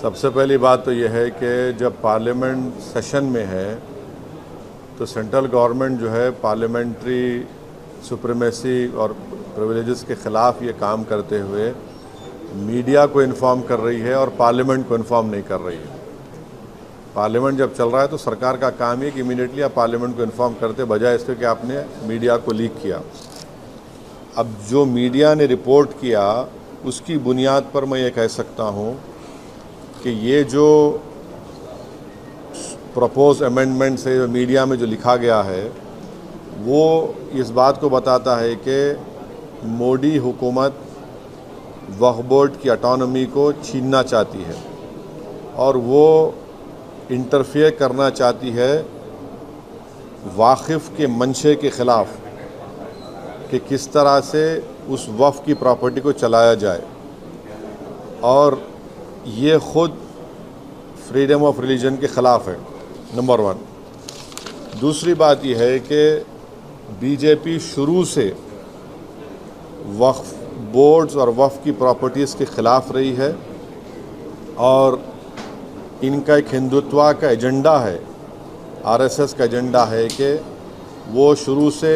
सबसे पहली बात तो यह है कि जब पार्लियामेंट सेशन में है तो सेंट्रल गवर्नमेंट जो है पार्लियामेंट्री सुप्रीमेसी और प्रिविलेजेस के ख़िलाफ़ ये काम करते हुए मीडिया को इन्फॉर्म कर रही है और पार्लियामेंट को इन्फॉर्म नहीं कर रही है। पार्लियामेंट जब चल रहा है तो सरकार का काम है कि इमीडिएटली आप पार्लियामेंट को इन्फॉर्म करते बजाय इसके कि आपने मीडिया को लीक किया। अब जो मीडिया ने रिपोर्ट किया उसकी बुनियाद पर मैं ये कह सकता हूँ कि ये जो प्रपोज अमेंडमेंट से मीडिया में जो लिखा गया है वो इस बात को बताता है कि मोदी हुकूमत वक्फ बोर्ड की ऑटोनॉमी को छीनना चाहती है और वो इंटरफेयर करना चाहती है वाक़िफ़ के मंशे के ख़िलाफ़ कि किस तरह से उस वक्फ की प्रॉपर्टी को चलाया जाए, और ये ख़ुद फ्रीडम ऑफ रिलीजन के ख़िलाफ़ है, नंबर 1। दूसरी बात यह है कि बीजेपी शुरू से वक्फ बोर्ड्स और वक्फ की प्रॉपर्टीज़ के ख़िलाफ़ रही है और इनका एक हिंदुत्व का एजेंडा है, आरएसएस का एजेंडा है कि वो शुरू से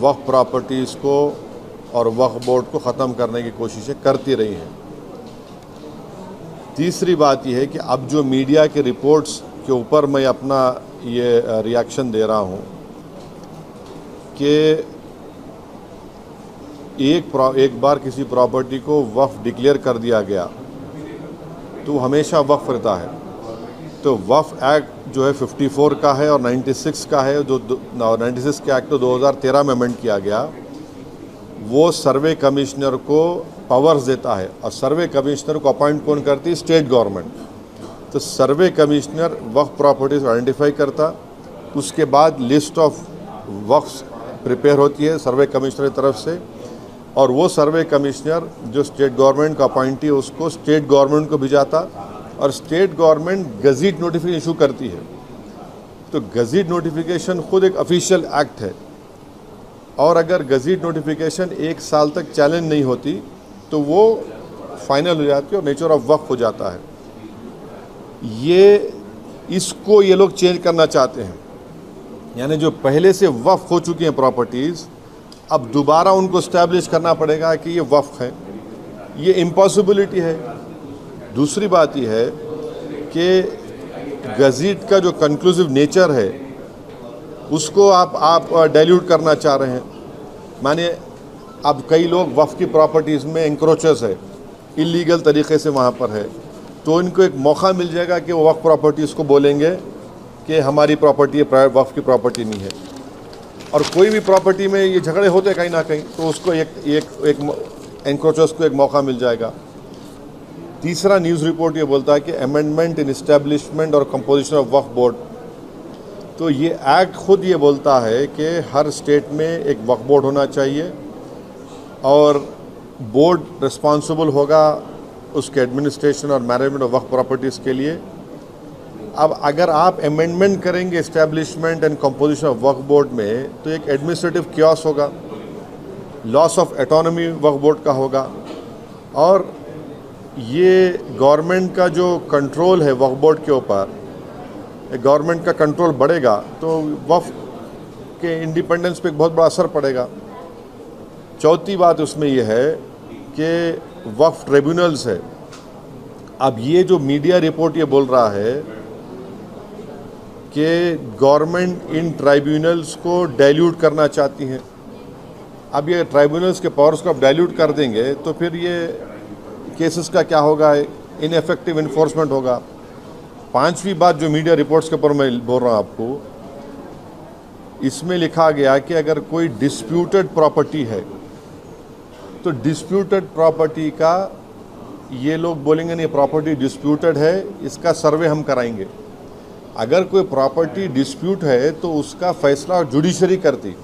वक्फ प्रॉपर्टीज़ को और वक्फ बोर्ड को ख़त्म करने की कोशिशें करती रही हैं। तीसरी बात यह है कि अब जो मीडिया के रिपोर्ट्स के ऊपर मैं अपना ये रिएक्शन दे रहा हूँ कि एक बार किसी प्रॉपर्टी को वक्फ डिक्लेयर कर दिया गया तो हमेशा वक्फ रहता है। तो वक्फ एक्ट जो है 54 का है और 96 का है, जो 96 के एक्ट तो 2013 में अमेंड किया गया। वो सर्वे कमिश्नर को पावर्स देता है और सर्वे कमिश्नर को अपॉइंट कौन करती है? State government. तो सर्वे कमिश्नर वक्फ प्रॉपर्टीज़ आइडेंटिफाई करता, उसके बाद लिस्ट ऑफ वक्फ प्रिपेयर होती है सर्वे कमिश्नर की तरफ से, और वो सर्वे कमिश्नर जो स्टेट गवर्नमेंट का अपॉइंटी है उसको स्टेट गवर्नमेंट को भिजाता और स्टेट गवर्नमेंट गज़ीट नोटिफिकेशन इशू करती है। तो गज़ीट नोटिफिकेशन खुद एक ऑफिशियल एक्ट है और अगर गज़ीट नोटिफिकेशन 1 साल तक चैलेंज नहीं होती तो वो फाइनल हो जाती है और नेचर ऑफ वक्फ हो जाता है। इसको ये लोग चेंज करना चाहते हैं, यानी जो पहले से वक्फ हो चुकी हैं प्रॉपर्टीज़ अब दोबारा उनको इस्टेब्लिश करना पड़ेगा कि ये वक्फ है। ये इम्पॉसिबिलिटी है। दूसरी बात यह है कि गज़ीट का जो कंक्लूसिव नेचर है उसको आप डाइल्यूट करना चाह रहे हैं। माने अब कई लोग वक्फ की प्रॉपर्टीज़ में इंक्रोचर्स है, इलीगल तरीके से वहाँ पर है, तो इनको एक मौका मिल जाएगा कि वो वक्फ प्रॉपर्टीज़ को बोलेंगे कि हमारी प्रॉपर्टी है, वक्फ की प्रॉपर्टी नहीं है। और कोई भी प्रॉपर्टी में ये झगड़े होते कहीं ना कहीं, तो उसको एक एनक्रोचर्स को एक मौका मिल जाएगा। तीसरा न्यूज़ रिपोर्ट ये बोलता है कि अमेंडमेंट इन इस्टेब्लिशमेंट और कंपोजिशन ऑफ वक्फ बोर्ड। तो ये एक्ट खुद ये बोलता है कि हर स्टेट में एक वक्फ बोर्ड होना चाहिए और बोर्ड रिस्पॉन्सिबल होगा उसके एडमिनिस्ट्रेशन और मैनेजमेंट ऑफ वक्फ प्रॉपर्टीज़ के लिए। अब अगर आप अमेंडमेंट करेंगे establishment and composition of Waqf board में तो एक एडमिनिस्ट्रेटिव क्योस होगा, loss of autonomy Waqf board का होगा, और ये गवर्नमेंट का जो कंट्रोल है वक्फ बोर्ड के ऊपर, गवर्नमेंट का कंट्रोल बढ़ेगा तो वक्फ के इंडिपेंडेंस पे एक बहुत बड़ा असर पड़ेगा। चौथी बात उसमें यह है कि वक्फ ट्रिब्यूनल्स है। अब ये जो मीडिया रिपोर्ट ये बोल रहा है कि गवर्नमेंट इन ट्राइब्यूनल्स को डाइल्यूट करना चाहती है। अब ये ट्राइब्यूनल्स के पावर्स को आप डाइल्यूट कर देंगे तो फिर ये केसेस का क्या होगा? इनएफेक्टिव इन्फोर्समेंट होगा। पांचवी बात जो मीडिया रिपोर्ट्स के ऊपर मैं बोल रहा हूँ आपको, इसमें लिखा गया कि अगर कोई डिस्प्यूटेड प्रॉपर्टी है तो डिस्प्यूटेड प्रॉपर्टी का ये लोग बोलेंगे नहीं प्रॉपर्टी डिस्प्यूटेड है, इसका सर्वे हम कराएंगे। अगर कोई प्रॉपर्टी डिस्प्यूट है तो उसका फैसला जुडिशरी करती।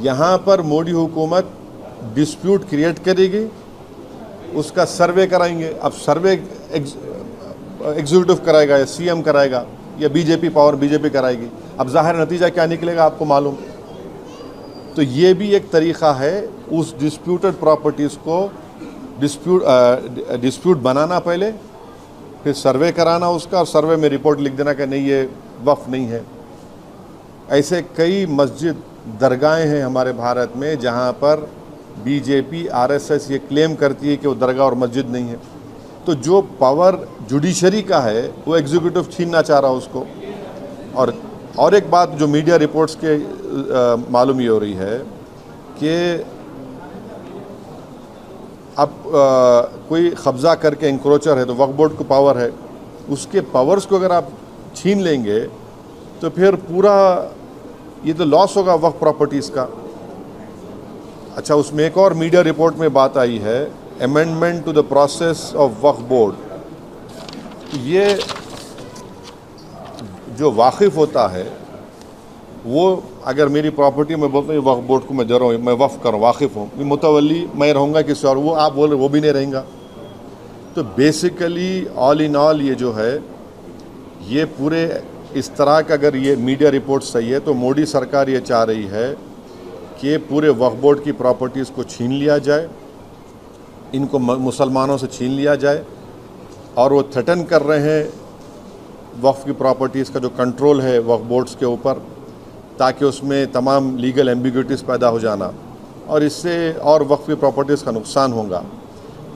यहाँ पर मोदी हुकूमत डिस्प्यूट क्रिएट करेगी, उसका सर्वे कराएंगे। अब सर्वे एग्जीक्यूटिव कराएगा या सीएम कराएगा या बीजेपी कराएगी। अब जाहिर नतीजा क्या निकलेगा आपको मालूम। तो ये भी एक तरीक़ा है उस डिस्प्यूटेड प्रॉपर्टीज़ को डिस्प्यूट बनाना पहले, फिर सर्वे कराना उसका और सर्वे में रिपोर्ट लिख देना कि नहीं ये वक्फ नहीं है। ऐसे कई मस्जिद दरगाहें हैं हमारे भारत में जहां पर बीजेपी आरएसएस ये क्लेम करती है कि वो दरगाह और मस्जिद नहीं है। तो जो पावर जुडिशरी का है वो एग्जीक्यूटिव छीनना चाह रहा है उसको। और एक बात जो मीडिया रिपोर्ट्स के मालूम ये हो रही है कि अब कोई कब्ज़ा करके इंक्रोचर है तो वक्फ बोर्ड को पावर है, उसके पावर्स को अगर आप छीन लेंगे तो फिर पूरा ये तो लॉस होगा वक्फ प्रॉपर्टीज़ का। अच्छा, उसमें एक और मीडिया रिपोर्ट में बात आई है, amendment to the process of Waqf board. ये जो वाकिफ़ होता है वो अगर मेरी प्रॉपर्टी में बोलता हूँ वक्फ बोर्ड को मैं दे रहा हूँ, मैं वक्फ करूँ, वाकिफ़ हूँ, मुतवल्ली मैं रहूँगा किसी और, वो आप बोल रहे वो भी नहीं रहेगा। तो बेसिकली ऑल इन ऑल ये जो है ये पूरे इस तरह का अगर ये मीडिया रिपोर्ट सही है तो मोदी सरकार ये चाह रही है कि पूरे वक्फ बोर्ड की प्रॉपर्टीज़ को छीन लिया जाए, इनको मुसलमानों से छीन लिया जाए। और वो थ्रेटन कर रहे हैं वक्फ की प्रॉपर्टीज़ का जो कंट्रोल है वक्फ बोर्ड्स के ऊपर, ताकि उसमें तमाम लीगल एम्बिग्यूटीज़ पैदा हो जाना और इससे और वक्फ की प्रॉपर्टीज़ का नुकसान होगा।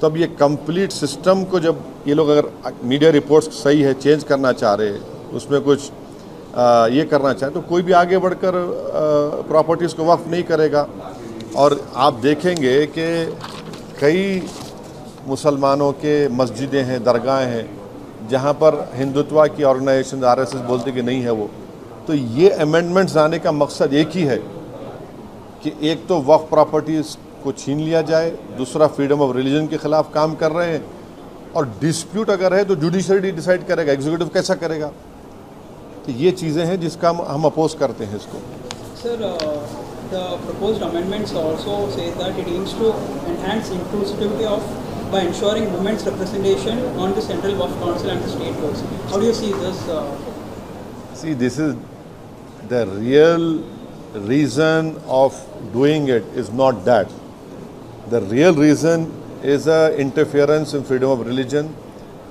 तो अब ये कंप्लीट सिस्टम को जब ये लोग अगर मीडिया रिपोर्ट्स सही है चेंज करना चाह रहे, उसमें कुछ ये करना चाहे, तो कोई भी आगे बढ़कर प्रॉपर्टीज़ को वक्फ नहीं करेगा। और आप देखेंगे कि कई मुसलमानों के मस्जिदें हैं, दरगाहें हैं जहाँ पर हिंदुत्व की ऑर्गेनाइजेशन आरएसएस बोलते कि नहीं है वो। तो ये अमेंडमेंट्स आने का मकसद एक ही है कि एक तो वक्फ प्रॉपर्टीज़ को छीन लिया जाए, दूसरा फ्रीडम ऑफ रिलीजन के ख़िलाफ़ काम कर रहे हैं, और डिस्प्यूट अगर है तो जुडिशरी डिसाइड करेगा, एग्जीक्यूटिव कैसा करेगा। तो ये चीज़ें हैं जिसका हम अपोज करते हैं इसको। Sir, the proposed amendments also say that it aims to enhance inclusivity by ensuring women's representation on the Central Waqf Council and the state boards. How do you see this? See, this is the real reason of doing it is not that. The real reason is interference in freedom of religion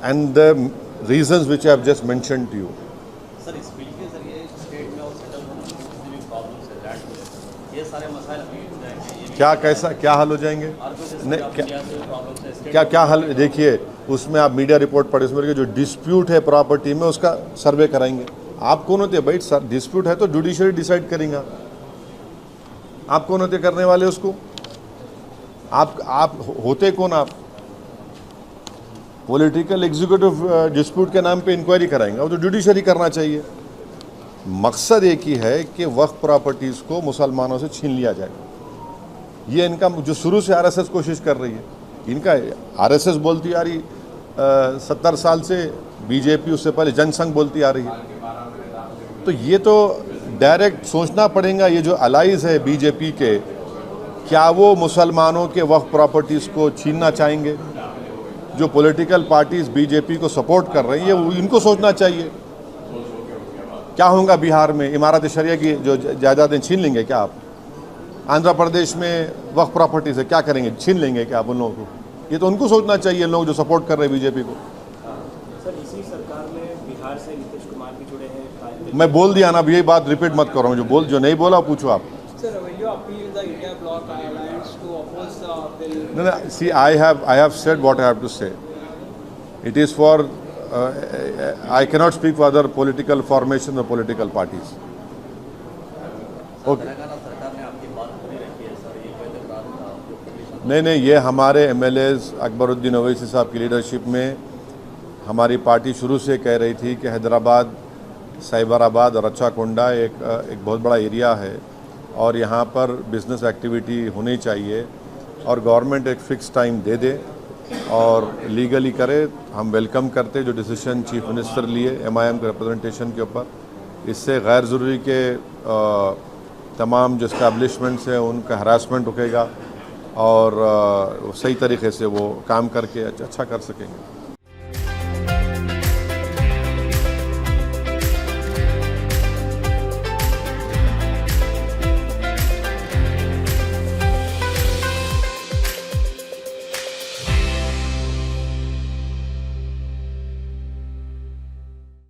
and the reasons which I have just mentioned to you. Sir, इस bill के जरिए state में और central में जितने भी problems है that को ये सारे मसाइल हल हो जाएंगे। क्या कैसा क्या हल हो जाएंगे? क्या हल? देखिए, उसमें आप मीडिया रिपोर्ट पढ़े, उसमें जो डिस्प्यूट है प्रॉपर्टी में उसका सर्वे कराएंगे। आप कौन होते हैं भाई? सर, डिस्प्यूट है तो जुडिशरी डिसाइड करेंगे। आप कौन होते करने वाले उसको? आप होते कौन? आप पॉलिटिकल एग्जीक्यूटिव डिस्प्यूट के नाम पे इंक्वायरी कराएंगे, वो तो जुडिशरी करना चाहिए। मकसद एक ही है कि वक्फ प्रॉपर्टीज़ को मुसलमानों से छीन लिया जाए। ये इनका जो शुरू से आरएसएस कोशिश कर रही है, इनका आरएसएस बोलती आ रही 70 साल से, बीजेपी उससे पहले जनसंघ बोलती आ रही है। तो ये तो डायरेक्ट सोचना पड़ेगा, ये जो अलाइज है बीजेपी के, क्या वो मुसलमानों के वक्फ प्रॉपर्टीज़ को छीनना चाहेंगे? जो पॉलिटिकल पार्टीज़ बीजेपी को सपोर्ट कर रही है वो इनको सोचना चाहिए। क्या होगा बिहार में? इमारत शरिया की जो जायदादें छीन लेंगे क्या आप? आंध्र प्रदेश में वक्फ प्रॉपर्टीज़ है, क्या करेंगे? छीन लेंगे क्या आप उन लोगों को? ये तो उनको सोचना चाहिए, लोग जो सपोर्ट कर रहे हैं बीजेपी को। सर, इसी सरकार में बिहार से नीतीश कुमार भी जुड़े हैं। मैं बोल दिया ना, अब यही बात रिपीट मत करो, जो नहीं बोला पूछो आप। Sir, will you appeal the India Bloc Alliance to oppose the bill? No, see, I have said what I have to say. It is for I cannot speak for other political formations or political parties. Okay. सरकार ने आपकी बात पूरी रखी है sir, ये पहले नहीं, ये हमारे एमएलएज अकबरुद्दीन ओवैसी साहब की लीडरशिप में हमारी पार्टी शुरू से कह रही थी कि हैदराबाद, साइबराबाद और रच्चाकोंडा एक बहुत बड़ा एरिया है और यहाँ पर बिज़नेस एक्टिविटी होनी चाहिए और गवर्नमेंट एक फ़िक्स टाइम दे दे और लीगली करे। हम वेलकम करते जो डिसीजन चीफ मिनिस्टर लिए एमआईएम के रिप्रेजेंटेशन के ऊपर। इससे गैर ज़रूरी के तमाम जो इस्टेब्लिशमेंट्स हैं उनका हरासमेंट रुकेगा और सही तरीके से वो काम करके अच्छा कर सकेंगे।